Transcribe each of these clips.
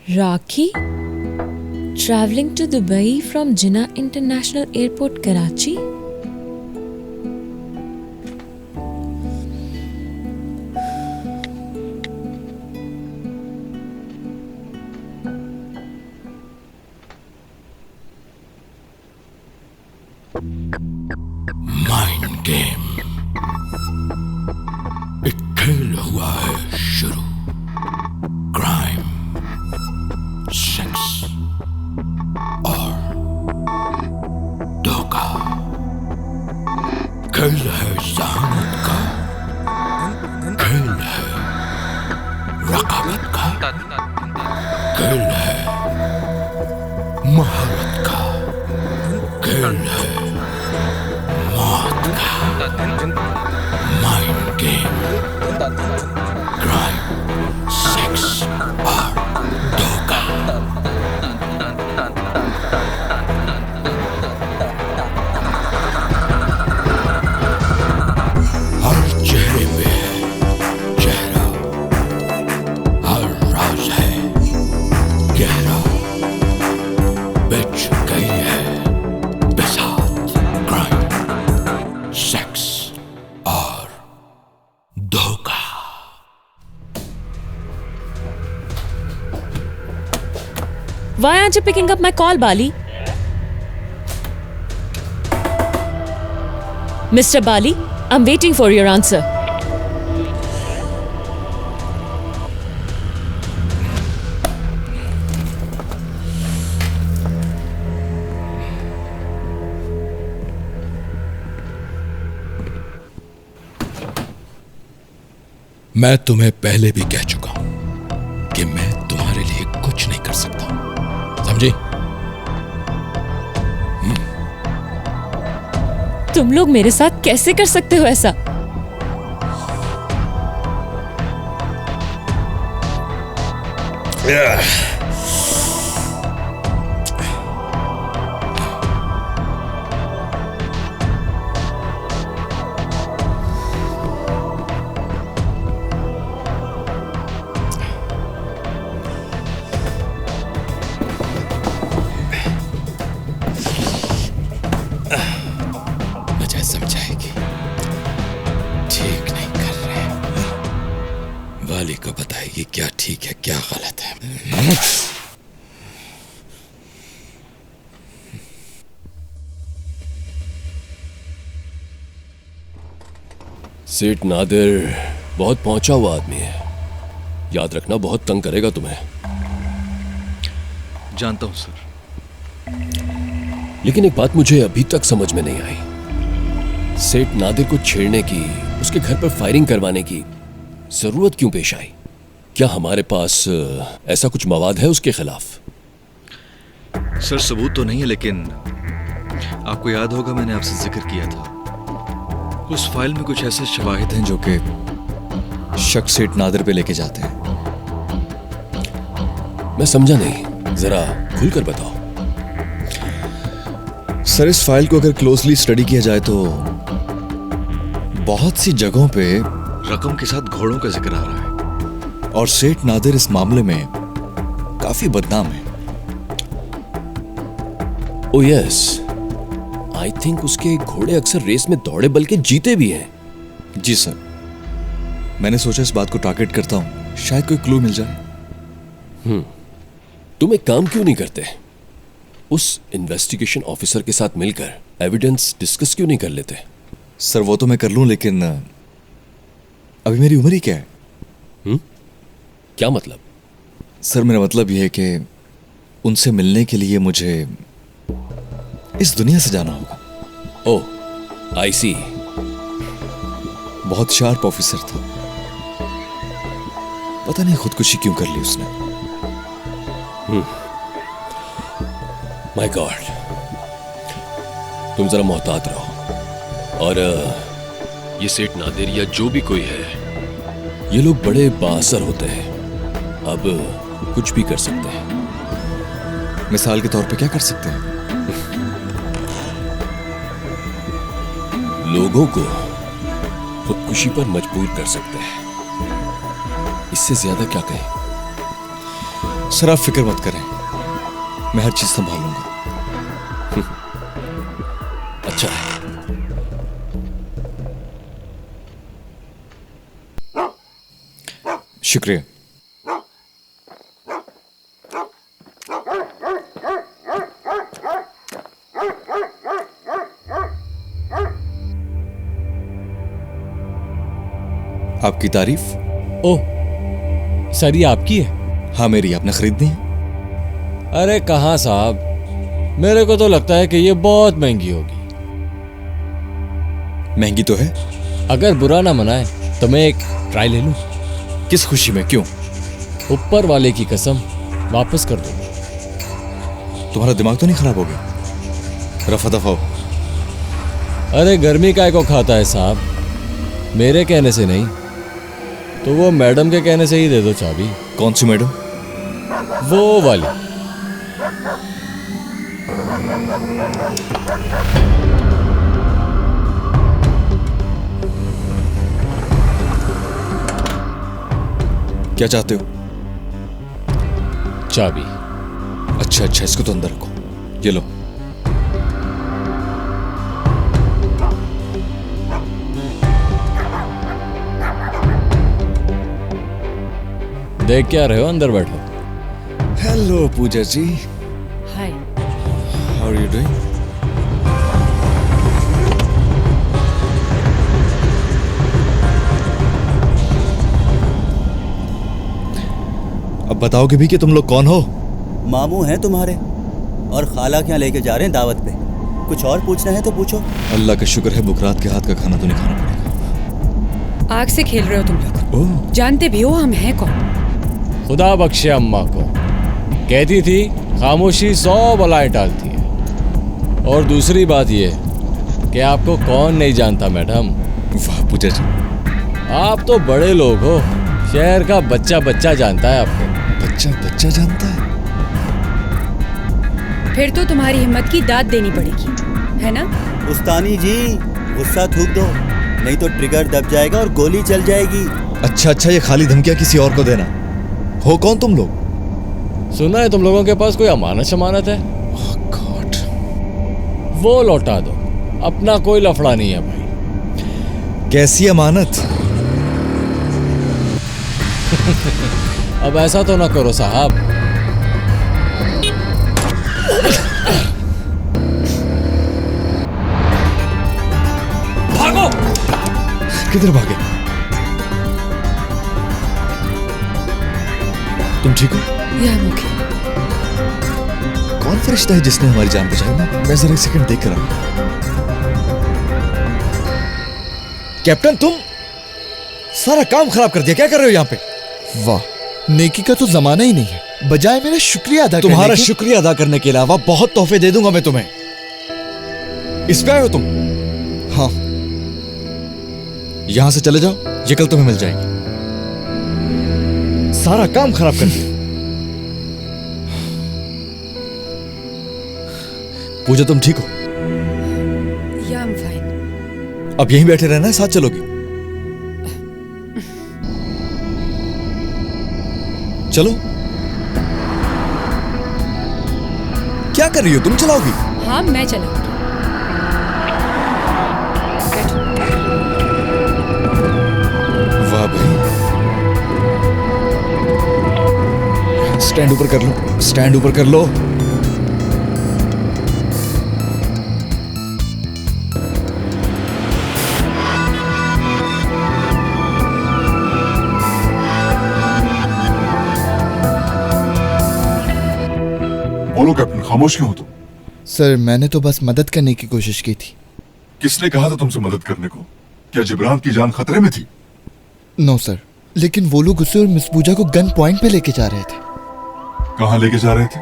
Rakhi? Traveling to Dubai from Jinnah International Airport, Karachi? Mind game एक खेल हुआ है शुरू। क्राइम, सेक्स और धोखा। खेल है जहानत का, खेल है रकाबत का, खेल है महारत का, खेल है मौत का। माइंड गेम, क्राइम, सेक्स और धोखा। हर चेहरे पे है चेहरा, हर राज है गहरा। बिछ गई है बिसात, क्राइम, सेक्स और धोखा। Why aren't you picking up my call, Bali? Mr. Bali, I'm waiting for your answer. मैं तुम्हें पहले भी कह चुका हूं कि मैं तुम्हारे लिए कुछ नहीं कर सकता, समझी? तुम लोग मेरे साथ कैसे कर सकते हो ऐसा? मुझे समझाएगी, ठीक नहीं कर रहे। वाली को बताएगी क्या ठीक है क्या गलत है। सेठ नादिर बहुत पहुंचा हुआ आदमी है, याद रखना बहुत तंग करेगा तुम्हें। जानता हूं सर। लेकिन एक बात मुझे अभी तक समझ में नहीं आई, सेठ नादिर को छेड़ने की, उसके घर पर फायरिंग करवाने की जरूरत क्यों पेश आई? क्या हमारे पास ऐसा कुछ मवाद है उसके खिलाफ? सर सबूत तो नहीं है, लेकिन आपको याद होगा मैंने आपसे जिक्र किया था, उस फाइल में कुछ ऐसे शवाहिद हैं जो कि शक सेठ नादिर पे लेके जाते हैं। मैं समझा नहीं, जरा खुलकर बताओ। सर इस फाइल को अगर क्लोजली स्टडी किया जाए तो बहुत सी जगहों पे रकम के साथ घोड़ों का जिक्र आ रहा है, और सेठ नादिर इस मामले में काफी बदनाम है। ओह यस, आई थिंक उसके घोड़े अक्सर रेस में दौड़े बल्कि जीते भी हैं। जी सर, मैंने सोचा इस बात को टारगेट करता हूं, शायद कोई क्लू मिल जाए। तुम एक काम क्यों नहीं करते, उस इन्वेस्टिगेशन ऑफिसर के साथ मिलकर एविडेंस डिस्कस क्यों नहीं कर लेते? सर वो तो मैं कर लूं, लेकिन अभी मेरी उम्र ही क्या है? क्या मतलब? सर मेरा मतलब यह है कि उनसे मिलने के लिए मुझे इस दुनिया से जाना होगा। ओह आई सी। बहुत शार्प ऑफिसर था। पता नहीं खुदकुशी क्यों कर ली उसने। माय गॉड, तुम जरा मोहतात रहो। और ये सेठ नादिर या जो भी कोई है, ये लोग बड़े बाअसर होते हैं, अब कुछ भी कर सकते हैं। मिसाल के तौर पे क्या कर सकते हैं? लोगों को खुदकुशी पर मजबूर कर सकते हैं। इससे ज्यादा क्या कहें? सर आप फिक्र मत करें, मैं हर चीज संभाल लूंगा। अच्छा है। शुक्रिया। आपकी तारीफ? ओह सर, ये आपकी है? हाँ मेरी, आपने खरीदनी है? अरे कहाँ साहब, मेरे को तो लगता है कि ये बहुत महंगी होगी। महंगी तो है। अगर बुरा ना मनाए तो मैं एक ट्राई ले लूं? किस खुशी में? क्यों? ऊपर वाले की कसम, वापस कर दो। तुम्हारा दिमाग तो नहीं खराब हो गया? रफा दफा हो। अरे गर्मी काय को खाता है साहब, मेरे कहने से नहीं तो वो मैडम के कहने से ही दे दो चाबी। कौन सी मैडम? वो वाली। क्या चाहते हो? चाबी। अच्छा अच्छा, इसको तो अंदर रखो। ये लो। देख क्या रहे हो, अंदर बैठो। Hello Pooja ji. Hi. How are you doing? अब बताओगे भी कि तुम लोग कौन हो? मामू हैं तुम्हारे, और खाला क्या लेके जा रहे हैं दावत पे। कुछ और पूछना है तो पूछो। अल्लाह का शुक्र है बुकरात के हाथ का खाना तो नहीं खाना पड़ेगा। आग से खेल रहे हो तुम लोग। ओह, जानते भी हो हम हैं कौन। खुदा बख्शे अम्मा को, कहती थी खामोशी 100 बलाएं टालती है। और दूसरी बात ये कि आपको कौन नहीं जानता मैडम। वाह पूजा जी, आप तो बड़े लोग हो, शहर का बच्चा बच्चा जानता है आपको। बच्चा बच्चा जानता है? फिर तो तुम्हारी हिम्मत की दाद देनी पड़ेगी, है ना? उस्तानी जी गुस्सा थूक दो, नहीं तो ट्रिगर दब जाएगा और गोली चल जाएगी। अच्छा अच्छा, ये खाली धमकियां किसी और को देना। हो कौन तुम लोग? सुना है तुम लोगों के पास कोई अमानत शमानत है, ओह गॉड। वो लौटा दो, अपना कोई लफड़ा नहीं है भाई। कैसी अमानत? अब ऐसा तो ना करो साहब। भागो। किधर भागे? तुम ठीक हो? या मुखी, कौन फरिश्ता है जिसने हमारी जान बचाई? मैं जरा एक सेकंड देख कर आऊं। कैप्टन, तुम सारा काम खराब कर दिया। क्या कर रहे हो यहाँ पे? वाह, नेकी का तो जमाना ही नहीं है। बजाय मेरा शुक्रिया अदा तुम्हारा करने के- शुक्रिया अदा करने के अलावा बहुत तोहफे दे दूंगा मैं तुम्हें। इस पे आए हो तुम? हाँ, यहां से चले जाओ, ये कल तुम्हें मिल जाएगी। सारा काम खराब कर दिया। पूजा तुम ठीक हो? या I'm fine। अब यहीं बैठे रहना है, साथ चलोगी? चलो। क्या कर रही हो तुम? चलाओगी? हाँ मैं चलाऊंगी। बैठो। वाह भाई, स्टैंड ऊपर कर लो, स्टैंड ऊपर कर लो। बोलो कैप्टन, खामोश क्यों हो तुम? सर मैंने तो बस मदद करने की कोशिश की थी। किसने कहा था तुमसे मदद करने को? क्या जिब्रान की जान खतरे में थी? नो सर, लेकिन वो लोग उसे और मिस पूजा को गन पॉइंट पे लेके जा रहे थे। कहाँ लेके जा रहे थे?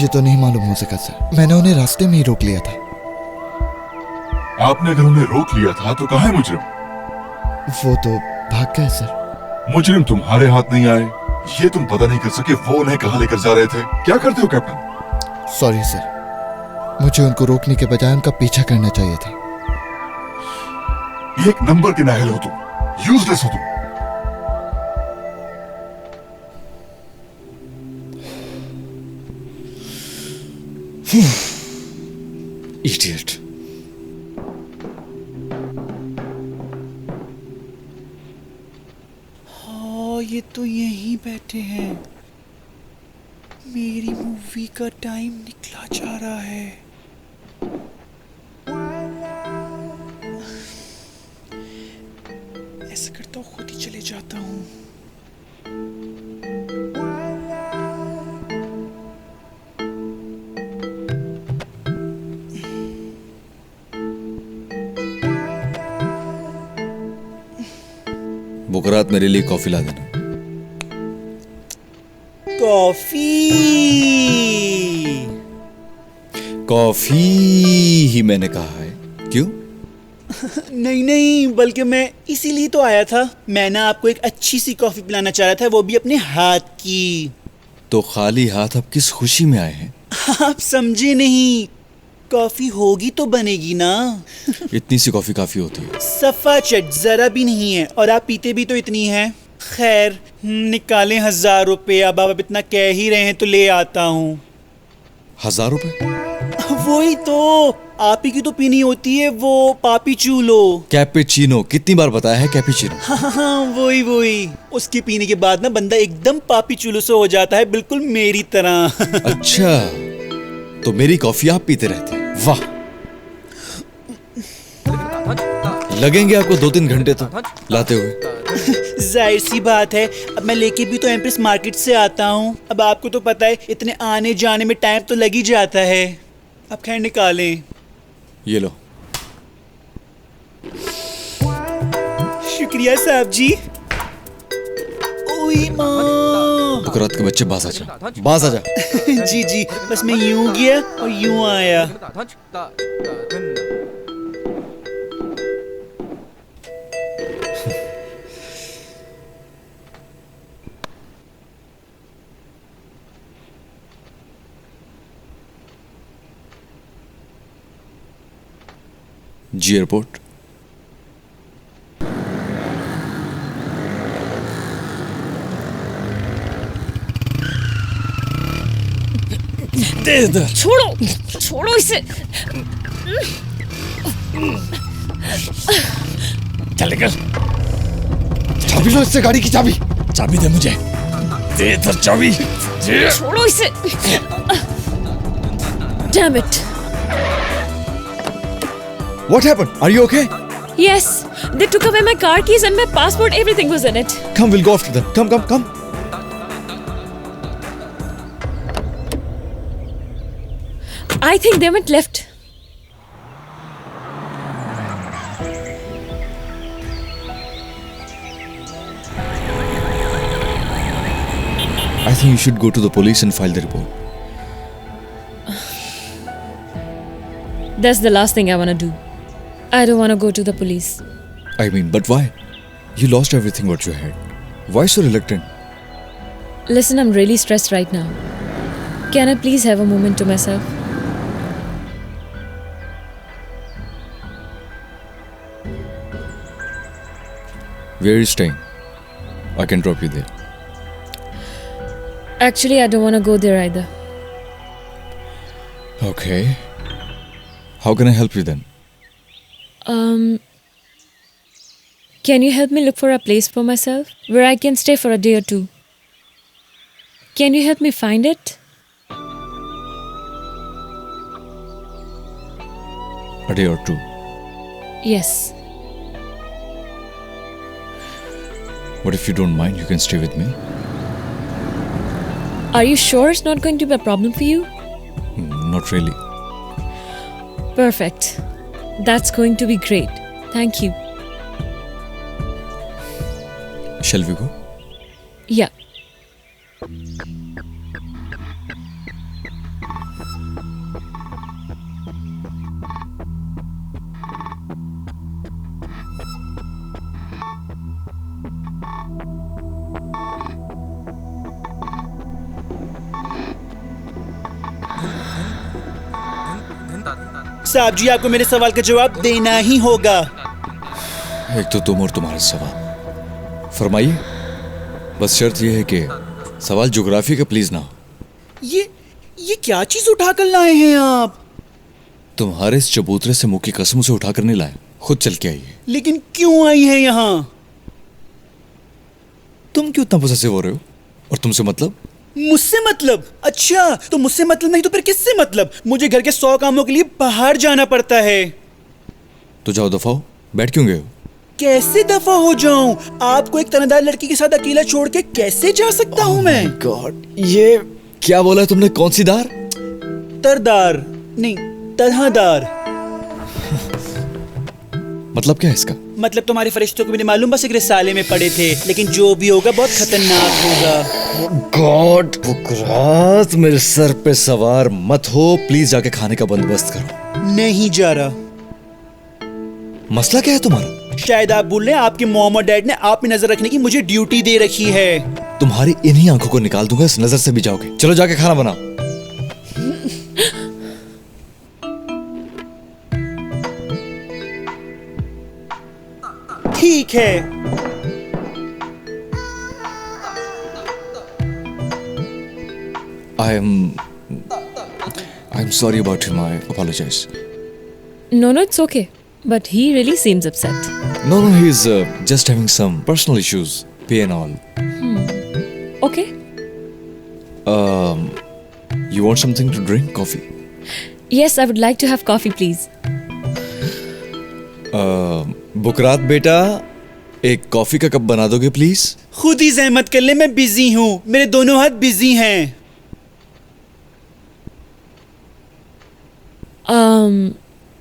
ये तो नहीं मालूम हो सका सर, मैंने उन्हें रास्ते में ही रोक लिया था। आपने अगर उन्हें रोक लिया था तो कहाँ है मुजरिम? वो तो भाग गए सर। मुजरिम तुम्हारे हाथ नहीं आए, ये तुम पता नहीं कर सके वो उन्हें कहाँ लेकर जा रहे थे। क्या करते हो कैप्टन? सॉरी सर, मुझे उनको रोकने के बजाय उनका पीछा करना चाहिए था। एक नंबर के नाहल हो तुम, यूजलेस हो तुम। इडियट। हाँ, ये तो यहीं बैठे हैं। मेरी मूवी का टाइम निकला जा रहा है। ऐसा करता हूँ, खुद ही चले जाता हूँ। बुकरात मेरे लिए कॉफी ला देना। कॉफी? कॉफी ही मैंने कहा है। क्यों? नहीं नहीं, बल्कि मैं इसीलिए तो आया था। मैं ना आपको एक अच्छी सी कॉफी पिलाना चाह रहा था, वो भी अपने हाथ की। तो खाली हाथ आप किस खुशी में आए हैं? आप समझे नहीं, कॉफी होगी तो बनेगी ना। इतनी सी कॉफी काफी होती है। सफा चट जरा भी नहीं है, और आप पीते भी तो इतनी हैं। खैर, निकालें 1000 रुपए। अब आप इतना कह ही रहे हैं तो ले आता हूँ। 1000 रुपए? वही तो, आप ही की तो पीनी होती है वो पापी चूलो। कैपेचिनो? कितनी बार बताया है कैपेचिनो? हाँ, वही। उसके पीने के बाद ना बंदा एकदम पापी चूलो से हो जाता है, बिल्कुल मेरी तरह। अच्छा, तो मेरी कॉफी आप पीते रहते हैं? वाह, लगेंगे आपको 2-3 घंटे तो लाते हुए। जाहिर सी बात है, अब मैं लेके भी तो एम्प्रेस मार्केट से आता हूँ। अब आपको तो पता है, इतने आने जाने में टाइम तो लग ही जाता है। अब खैर निकालें। ये लो। शुक्रिया साहब जी। ओए माँ। बुकरात के बच्चे बाज आजा। जी जी, बस मैं यूं गया और यूं आया। जी एयरपोर्ट। दे इधर। छोड़ो इसे। चल निकल। चाबी लो इससे, गाड़ी की चाबी। चाबी दे मुझे। दे इधर चाबी। छोड़ो इसे। Damn it. What happened? Are you okay? Yes, they took away my car keys and my passport. Everything was in it. Come, we'll go after them. Come. I think they went left. I think you should go to the police and file the report. That's the last thing I want to do. I don't want to go to the police. I mean, but why? You lost everything what you had. Why so reluctant? Listen, I'm really stressed right now. Can I please have a moment to myself? Where are you staying? I can drop you there. Actually, I don't want to go there either. Okay. How can I help you then? Can you help me look for a place for myself where I can stay for a day or two? Can you help me find it? A day or two. Yes. What if you don't mind? You can stay with me. Are you sure it's not going to be a problem for you? Not really. Perfect. That's going to be great. Thank you. Shall we go? Yeah. साहब जी, आपको मेरे सवाल का जवाब देना ही होगा। एक तो तुम और तुम्हारे सवाल। फरमाइए। बस शर्त यह है कि सवाल ज्योग्राफी का प्लीज ना हो। ये क्या चीज उठा कर लाए हैं आप? तुम्हारे इस चबूतरे से मुंह की कसम से उठाकर नहीं लाए, खुद चल के आइए। लेकिन क्यों आई हैं यहाँ? तुम क्यों इतना पोसेसिव हो रहे हो? और तुमसे मतलब? मुझसे मतलब? अच्छा, तो मुझसे मतलब नहीं तो फिर किससे मतलब? मुझे घर के 100 कामों के लिए बाहर जाना पड़ता है। तो जाओ दफा हो। बैठ क्यों गए हो? कैसे दफा हो जाऊं? आपको एक तनदार लड़की के साथ अकेला छोड़ के कैसे जा सकता हूं मैं? गॉड, ये क्या बोला है तुमने? कौन सी दार? तरदार नहीं, तरहदार। मतलब क्या है इसका? मतलब तुम्हारे फरिश्तों को भी नहीं मालूम, बस एक रिसाले में पड़े थे। लेकिन जो भी होगा बहुत खतरनाक होगा। गॉड, बुकरात, मेरे सर पे सवार मत हो। प्लीज जाके खाने का बंदोबस्त करो। नहीं जा रहा। मसला क्या है तुम्हारा? शायद आप भूल रहे हैं, आपके मॉम और डैड ने आप पे नजर रखने की मुझे ड्यूटी दे रखी है। तुम्हारी इन्हीं आंखों को निकाल दूंगा, इस नजर से भी जाओगे। चलो जाके खाना बनाओ। ठीक है। I'm sorry about him. I apologize. No, it's okay. But he really seems upset. No, he's just having some personal issues, pay and all. Okay. You want something to drink? Coffee? Yes, I would like to have coffee, please. बुकरात बेटा, एक coffee का cup बना दोगे please? खुद ही जहमत कर ले, मैं busy हूँ। मेरे दोनों हाथ बिजी हैं।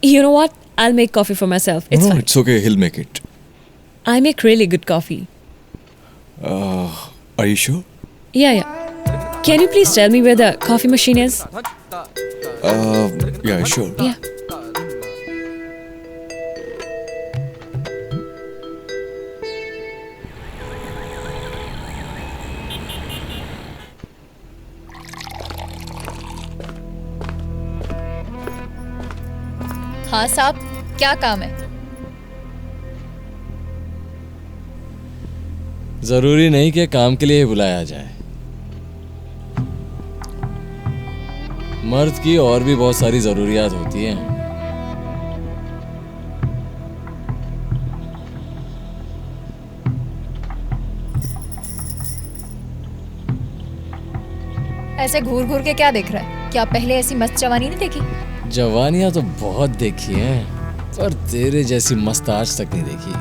You know what? I'll make coffee for myself. It's No, fine. it's okay. He'll make it. I make really good coffee. Are you sure? Yeah. Can you please tell me where the coffee machine is? Yeah, sure. Yeah. हाँ साहब, क्या काम है? जरूरी नहीं कि काम के लिए ही बुलाया जाए। मर्द की और भी बहुत सारी जरूरियात होती हैं। ऐसे घूर घूर के क्या देख रहा है? क्या पहले ऐसी मस्त जवानी नहीं देखी? जवानियां तो बहुत देखी हैं, पर तेरे जैसी मस्त आज तक नहीं देखी।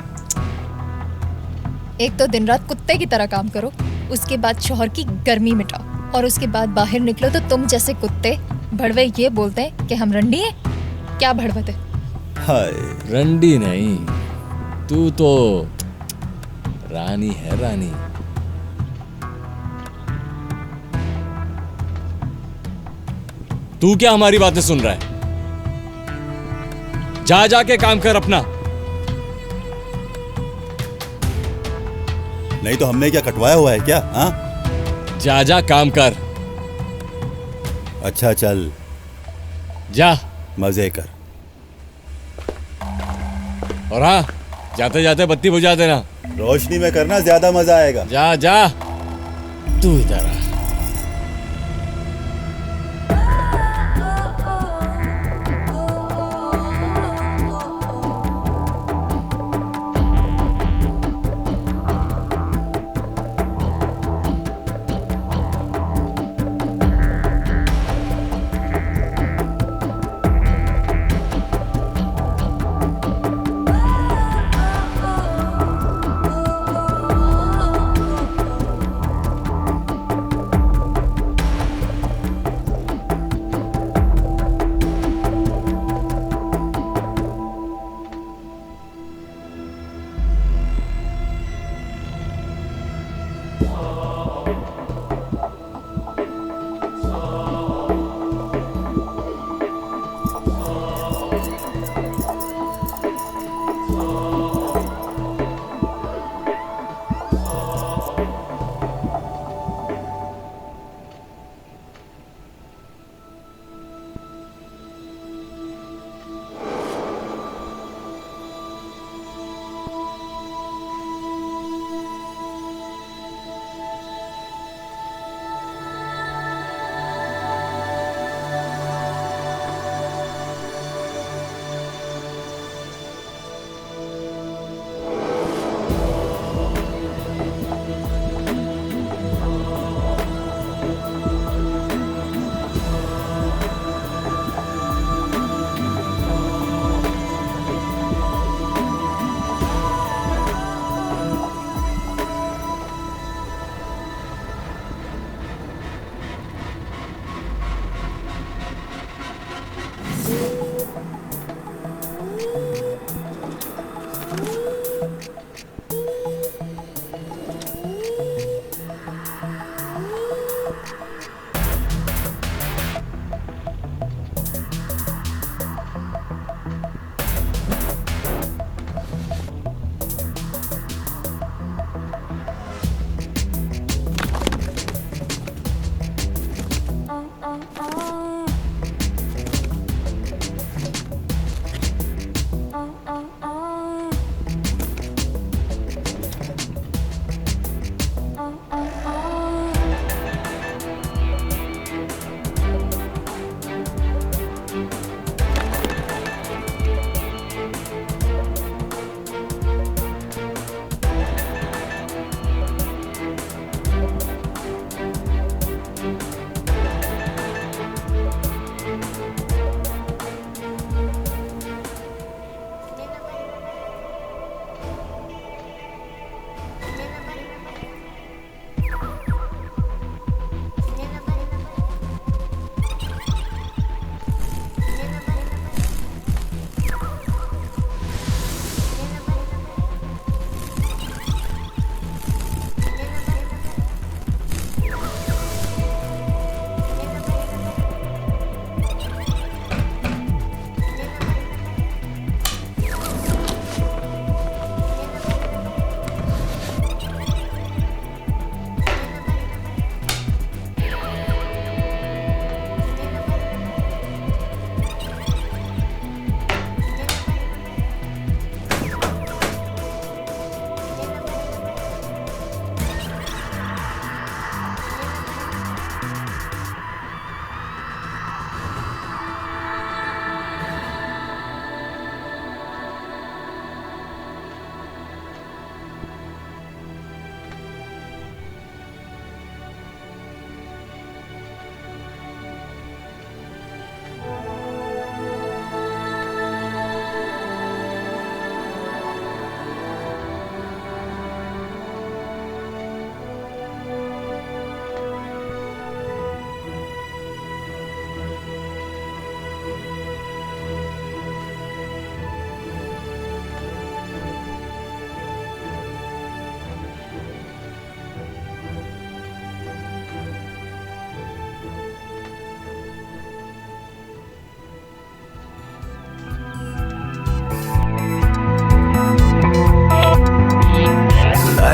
एक तो दिन रात कुत्ते की तरह काम करो, उसके बाद शौहर की गर्मी मिटाओ, और उसके बाद बाहर निकलो तो तुम जैसे कुत्ते भड़वे ये बोलते हैं कि हम रंडी हैं। क्या भड़वत है? हाय, रंडी नहीं, तू तो रानी है, रानी। तू क्या हमारी बातें सुन रहा है? जा जाके काम कर अपना। नहीं तो हमने क्या कटवाया हुआ है क्या? हाँ, जा जा काम कर। अच्छा चल, जा मजे कर। और हाँ, जाते जाते बत्ती बुझा देना। रोशनी में करना, ज्यादा मजा आएगा। जा जा, तू इधर आ।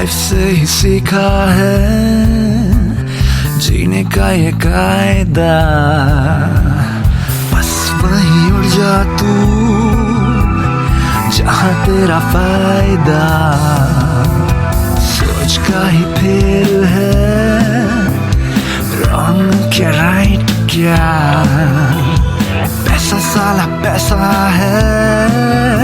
लाइफ से ही सीखा है जीने का ये कायदा, बस वहीं उड़ जा तू जहाँ तेरा फायदा। सोच का ही फेल है, रॉन्ग क्या राइट क्या, पैसा साला पैसा है,